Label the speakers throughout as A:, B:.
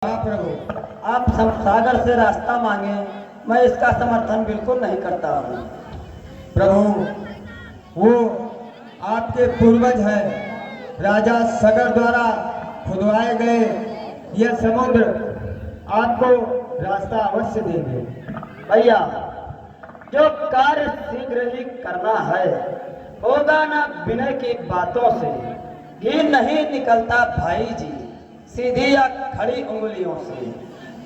A: हाँ प्रभु।
B: आप सागर से रास्ता मांगे, मैं इसका समर्थन बिल्कुल नहीं करता हूँ।
A: प्रभु, वो आपके पूर्वज हैं, राजा सगर द्वारा खुदवाए गए यह समुद्र आपको रास्ता अवश्य देंगे।
B: भैया, जो कार्य शीघ्र ही करना है होगा ना विनय की बातों से। घी नहीं निकलता भाई जी सीधी या खड़ी उंगलियों से।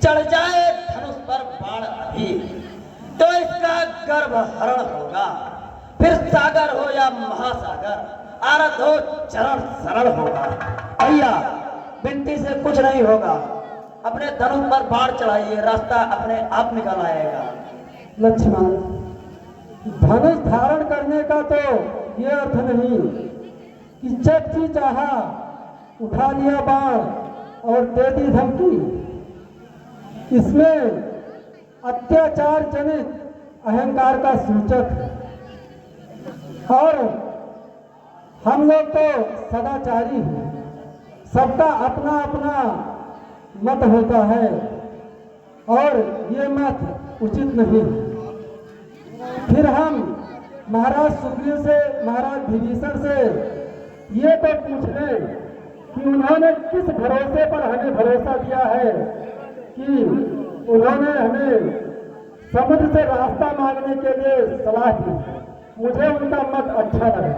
B: चढ़ जाए धनुष पर बाण अभी तो इसका गर्भ हरण होगा। फिर सागर हो या महासागर, आरत हो चरण सरल होगा। भैया, बिनती से कुछ नहीं होगा। अपने धनुष पर बाण चढ़ाइए, रास्ता अपने आप निकल आएगा।
C: लक्ष्मण, धनुष धारण करने का तो ये अर्थ नहीं कि जब जी चाहा उठा लिया बाण और दे दी धमकी। इसमें अत्याचार जनित अहंकार का सूचक है। और हम लोग तो सदाचारी हैं, सबका अपना अपना मत होता है और ये मत उचित नहीं है। फिर हम महाराज सुग्रीव से, महाराज विभीषण से ये तो पूछ लें कि उन्होंने किस भरोसे पर हमें भरोसा दिया है कि उन्होंने हमें समुद्र से रास्ता मांगने के लिए सलाह दी। मुझे उनका मत अच्छा लगा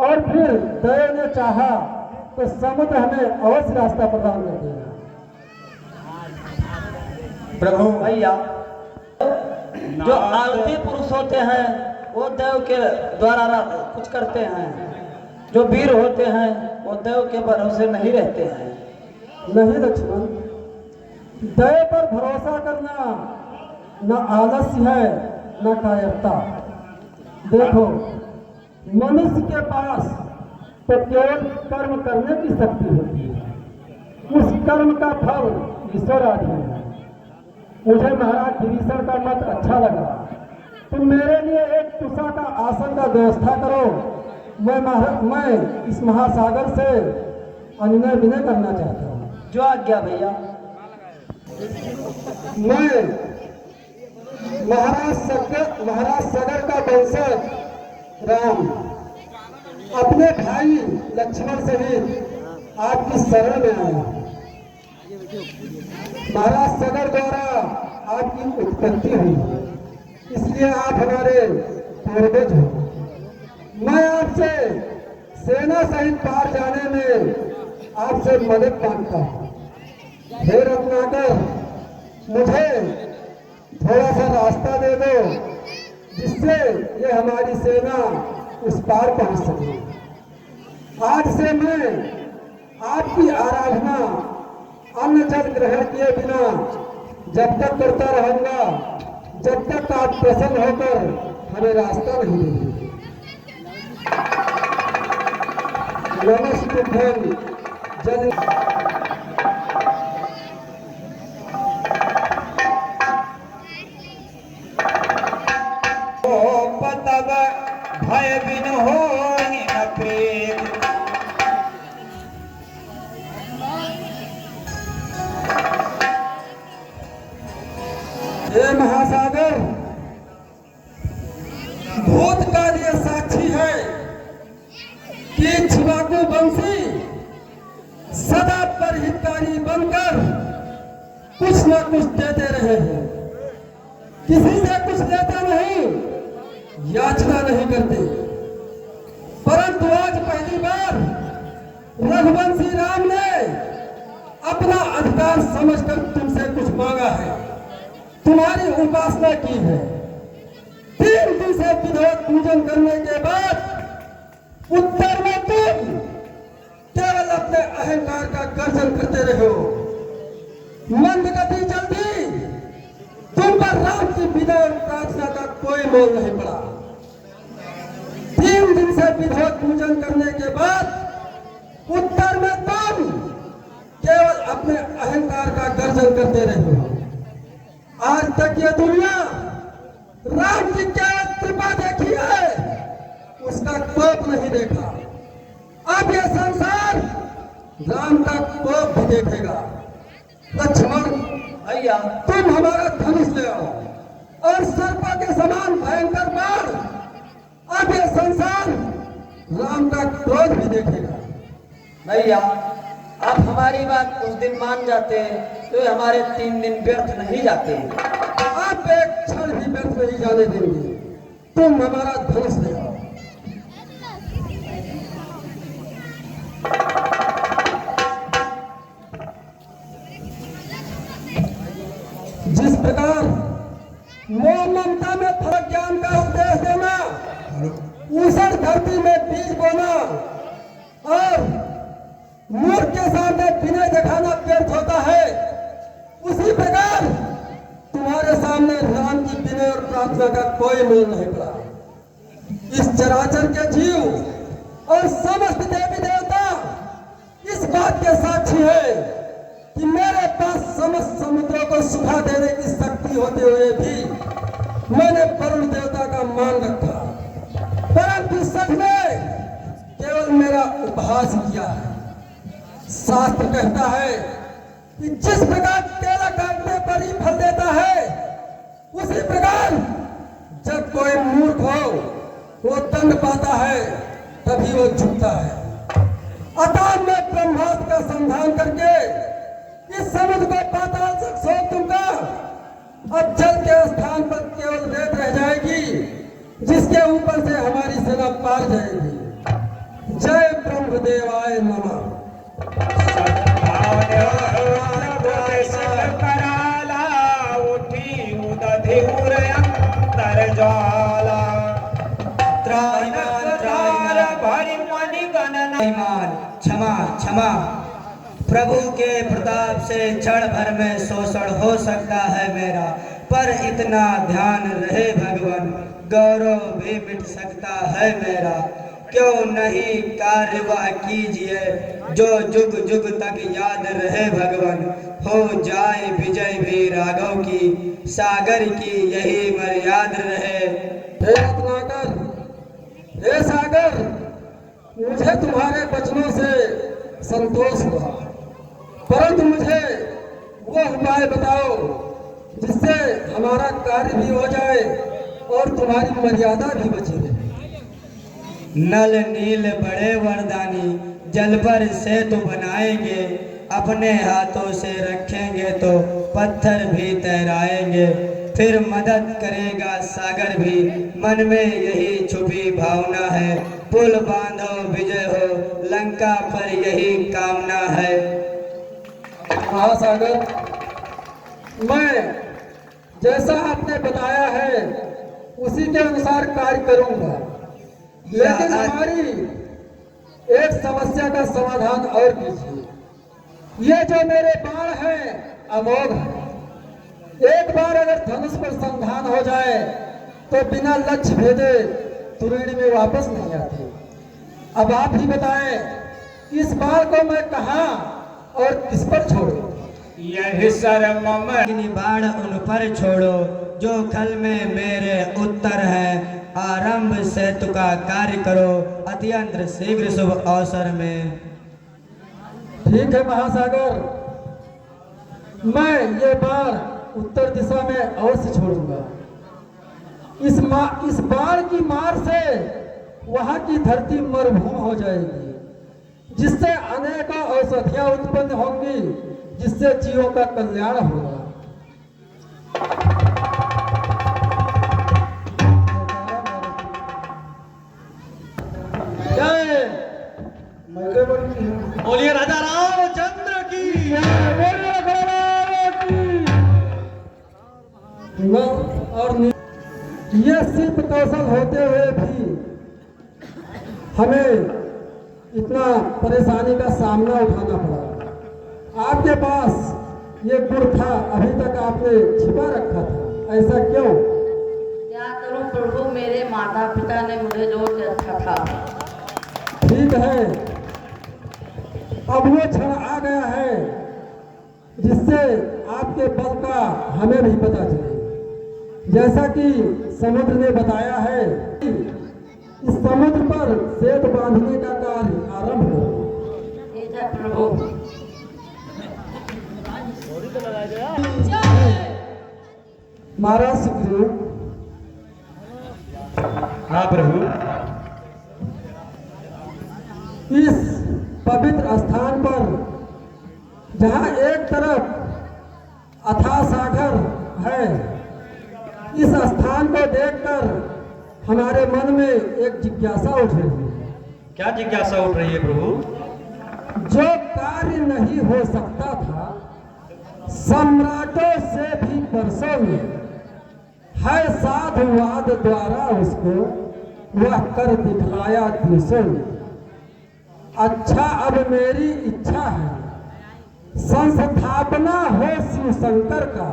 C: और फिर दया ने चाहा तो समुद्र हमें अवश्य रास्ता प्रदान कर देगा।
A: प्रभु
B: भैया, जो आलसी पुरुष होते हैं वो देव के द्वारा कुछ करते हैं। जो वीर होते हैं वो देव के भरोसे नहीं रहते हैं।
C: नहीं लक्ष्मण, दया पर भरोसा करना न आलस्य है न कायरता। देखो, मनुष्य के पास तो केवल कर्म करने की शक्ति होती है, उस कर्म का फल ईश्वर आधीन है। मुझे महाराज विभीषण का मत अच्छा लगा। तुम मेरे लिए एक तुषा का आसन का व्यवस्था करो। मैं इस महासागर से अनुनय विनय करना चाहता हूँ।
B: जो आज्ञा भैया।
C: मैं महाराज सगर का वंशज राम अपने भाई लक्ष्मण सहित आपकी शरण में आया हूं। महाराज सगर द्वारा आपकी उत्पत्ति हुई, इसलिए आप हमारे पूर्वज हो। मैं आपसे सेना सहित पार जाने में आपसे मदद मांगता हूँ। हे रत्नाकर, मुझे थोड़ा सा रास्ता दे दो जिससे ये हमारी सेना उस पार पहुंच सके। आज से मैं आपकी आराधना अन्न जल ग्रहण किए बिना जब तक करता रहूंगा जब तक आप प्रसन्न होकर हमें रास्ता नहीं देंगे। नमस्तुभ्यं जल
A: पतब भय बिन होहि न प्रेम।
C: ये महासागर भूतकालीय साक्षी है कि छिवाकू वंशी सदा परहितकारी बनकर कुछ न कुछ देते रहे हैं। किसी से कुछ लेते नहीं, याचना नहीं करते। परंतु आज पहली बार रघुवंशी राम ने अपना अधिकार समझकर तुमसे कुछ मांगा है, तुम्हारी उपासना की है। 3 दिन से विधिवत पूजन करने के बाद उत्तर में तुम केवल अपने अहंकार का गर्जन करते रहे हो। मंद गति चलती, तुम पर राम की विनय और प्रार्थना का कोई मोल नहीं पड़ा। 3 दिन से विधिवत पूजन करने के बाद उत्तर में तुम केवल अपने अहंकार का गर्जन करते रहे हो। आज तक ये दुनिया राम की केवल कृपा देखी है, उसका कोप नहीं देखा। अब ये संसार राम का कोप भी देखेगा। लक्ष्मण लक्ष्मण,
B: भैया
C: तुम हमारा धनुष ले आओ और सर्प के समान भयंकर बाण। अब ये संसार राम का क्रोध भी देखेगा।
B: भैया आप हमारी बात उस दिन मान जाते तो हमारे 3 दिन व्यर्थ नहीं जाते।
C: आप एक क्षण भी व्यर्थ नहीं जाने देंगे। तुम हमारा धनुष ले आओ। जिस प्रकार मोह ममता में फर्क ज्ञान का उपदेश देना, ऊसर धरती में बीज बोना और मूर्ख के सामने विनय दिखाना व्यर्थ होता है, उसी प्रकार तुम्हारे सामने राम की विनय और प्रार्थना का कोई मोल नहीं पड़ा। इस चराचर के जीव और समस्त देवी देवता इस बात के साक्षी है कि मेरे पास समस्त समुद्रों को सुखा देने की शक्ति होते हुए भी मैंने वरुण देवता का मान रखा, परंतु सच में केवल मेरा उपहास किया है। शास्त्र कहता है कि जिस प्रकार केला काटने पर ही फल देता है, उसी प्रकार जब कोई मूर्ख हो वो दंड पाता है तभी वो झुकता है। अतः मैं ब्रह्मास्त्र का संधान करके इस समुद्र को पाताल तक सोख दूंगा। अब जल के स्थान पर केवल रेत रह जाएगी, जिसके ऊपर से हमारी सेना पार जाएगी। जय ब्रह्मदेवाय नमः।
A: कराला उठी उदधि अंतर ज्वाला भरी मणि गणना। क्षमा क्षमा, प्रभु के प्रताप से क्षण भर में शोषण हो सकता है मेरा, पर इतना ध्यान रहे भगवान, गौरव भी मिट सकता है मेरा। क्यों नहीं कार्यवाह कीजिए जो जुग जुग तक याद रहे भगवान, हो जाए विजय भी राघव की, सागर की यही मर्याद रहे।
C: हे रत्नाकर, हे सागर, मुझे तुम्हारे वचनों से संतोष हुआ, परंतु मुझे वो उपाय बताओ जिससे हमारा कार्य भी हो जाए और तुम्हारी मर्यादा भी बची रहे।
A: नल नील बड़े वरदानी जल पर सेतु बनाएंगे, अपने हाथों से रखेंगे तो पत्थर भी तैराएंगे, फिर मदद करेगा सागर भी, मन में यही छुपी भावना है, पुल बांधो विजय हो, लंका पर यही कामना है।
C: हाँ सागर, मैं जैसा आपने बताया है उसी के अनुसार कार्य करूंगा, लेकिन हमारी एक समस्या का समाधान और कीजिए। ये जो मेरे बाण हैं अमोघ है, एक बार अगर धनुष पर संधान हो जाए तो बिना लक्ष्य भेदे तुरीणी में वापस नहीं आती। अब आप ही बताएं, इस बाण को मैं कहां और किस पर छोड़ूं?
A: यही शर्म बाण उन पर छोड़ो जो खल में मेरे उत्तर है, आरंभ सेतु का कार्य करो अत्यंत शीघ्र शुभ अवसर में।
C: ठीक है महासागर, मैं ये बाण उत्तर दिशा में अवश्य छोड़ूंगा। इस बाण की मार से वहां की धरती मरुभूमि हो जाएगी, जिससे अनेकों औषधियां उत्पन्न होंगी, जिससे जीवों का कल्याण होगा। जय बोलिए राजा रामचंद्र की और यह शिल्प कौशल होते हुए भी हमें इतना परेशानी का सामना उठाना पड़ा। आपके पास ये गुण था, अभी तक आपने छिपा रखा था, ऐसा क्यों?
D: क्या करूं प्रभु, मेरे माता पिता ने मुझे जो रखा था।
C: ठीक है, अब वो क्षण आ गया है जिससे आपके बल का हमें भी पता चले। जैसा कि समुद्र ने बताया है, इस समुद्र पर सेतु बांधने का कार्य आरंभ करो।
D: ठीक है प्रभु।
C: महाराज सुग्रीव,
E: हाँ प्रभु।
C: इस पवित्र स्थान पर जहाँ एक तरफ अथाह सागर है, इस स्थान को देखकर हमारे मन में एक जिज्ञासा उठ रही है।
E: क्या जिज्ञासा उठ रही है प्रभु?
C: जो कार्य नहीं हो सकता था सम्राटों से भी वर्षों में, है साधुवाद द्वारा उसको वह कर दिखलाया दिवसों में। अच्छा, अब मेरी इच्छा है संस्थापना हो शिव शंकर का,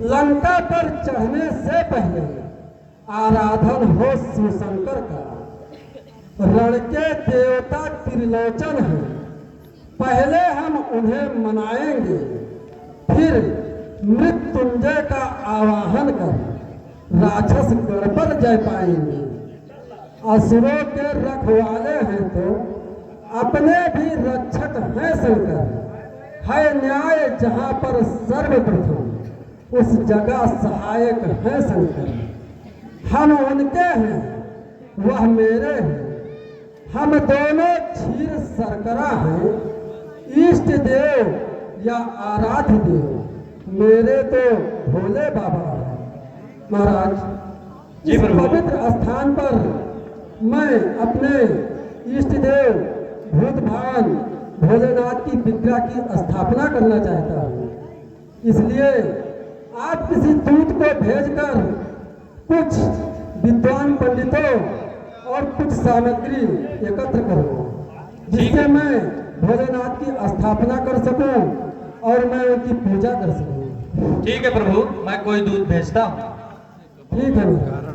C: लंका पर चढ़ने से पहले आराधन हो शिव शंकर का। रण के देवता त्रिलोचन हैं, पहले हम उन्हें मनाएंगे, फिर मृत्युंजय का आवाहन कर राक्षस गढ़ पर जय पाएंगे। असुरों के रखवाले हैं तो अपने भी रक्षक हैं शंकर। है न्याय जहाँ पर सर्वप्रथम, उस जगह सहायक है शंकर। हम उनके हैं, वह मेरे हैं, हम दोनों क्षीर शर्करा हैं। इष्ट देव या आराध्य देव मेरे तो भोले बाबा हैं। महाराज,
E: जी
C: इस
E: प्रभु।
C: पवित्र स्थान पर मैं अपने इष्ट देव भूतभान भोलेनाथ की विग्रह की स्थापना करना चाहता हूँ। इसलिए आप किसी दूत को भेजकर कुछ विद्वान पंडितों और कुछ सामग्री एकत्र करो, जिससे मैं भोलेनाथ की स्थापना कर सकूं और मैं उनकी पूजा कर सकूं।
E: ठीक है प्रभु, मैं कोई दूध भेजता हूँ।
C: ठीक है महाराज।